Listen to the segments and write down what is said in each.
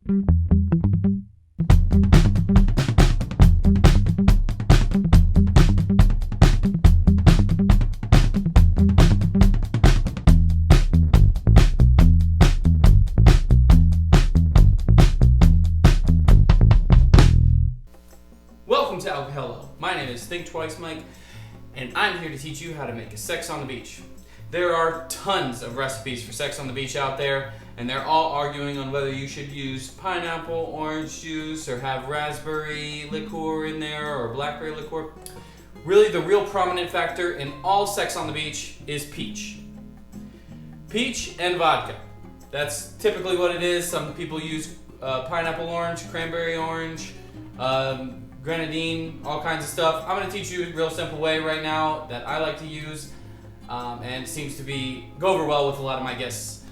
Welcome to ALCOHELLO. My name is Think Twice Mike, and I'm here to teach you how to make a sex on the beach. There are tons of recipes for sex on the beach out there, and they're all arguing on whether you should use pineapple, orange juice, or have raspberry liqueur in there, or blackberry liqueur. Really, the real prominent factor in all sex on the beach is peach. Peach and vodka. That's typically what it is. Some people use pineapple orange, cranberry orange, grenadine, all kinds of stuff. I'm going to teach you a real simple way right now that I like to use, and seems to go over well with a lot of my guests.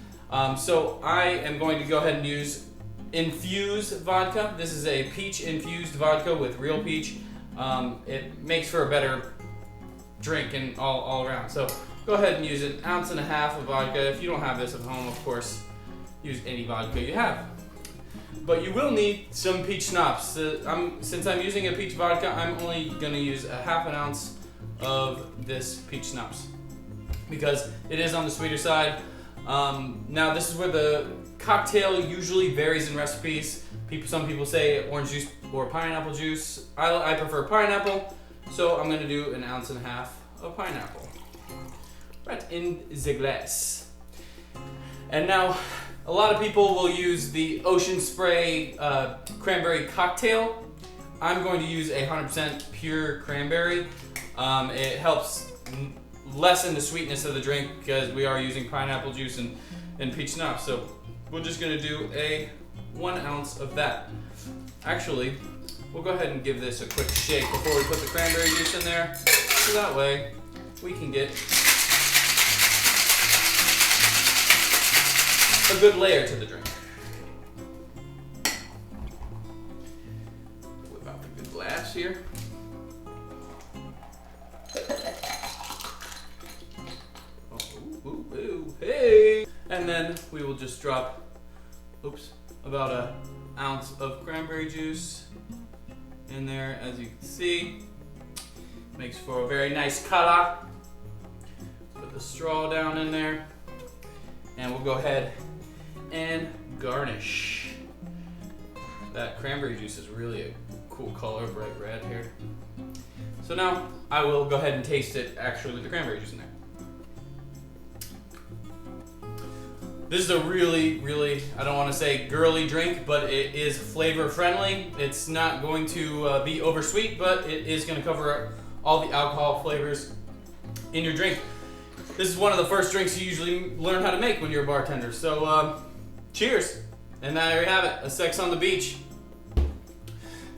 So I am going to go ahead and use infused vodka. This is a peach infused vodka with real peach. It makes for a better drink and all around. So go ahead and use an ounce and a half of vodka. If you don't have this at home, of course, use any vodka you have. But you will need some peach schnapps. Since I'm using a peach vodka, I'm only going to use a half an ounce of this peach schnapps because it is on the sweeter side. Now this is where the cocktail usually varies in recipes. Some people say orange juice or pineapple juice. I prefer pineapple, so I'm going to do an ounce and a half of pineapple right in the glass. And now, a lot of people will use the Ocean Spray cranberry cocktail. I'm going to use 100% pure cranberry. It helps lessen the sweetness of the drink because we are using pineapple juice and peach schnapps. So we're just going to do 1 ounce of that. Actually, we'll go ahead and give this a quick shake before we put the cranberry juice in there. So that way we can get a good layer to the drink. Whip out the good glass here. Oh, ooh, hey! And then we will just drop, about an ounce of cranberry juice in there. As you can see, makes for a very nice color. Put the straw down in there, and we'll go ahead and garnish. That cranberry juice is really a cool color, bright red here. So now I will go ahead and taste it actually with the cranberry juice in there. This is a really, I don't want to say girly drink, but it is flavor friendly. It's not going to be oversweet, but it is going to cover all the alcohol flavors in your drink. This is one of the first drinks you usually learn how to make when you're a bartender. So, cheers. And there you have it, a sex on the beach.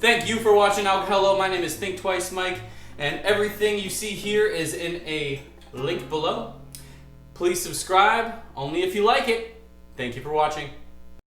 Thank you for watching ALCOHELLO. My name is Think Twice Mike, and everything you see here is in a link below. Please subscribe, only if you like it. Thank you for watching.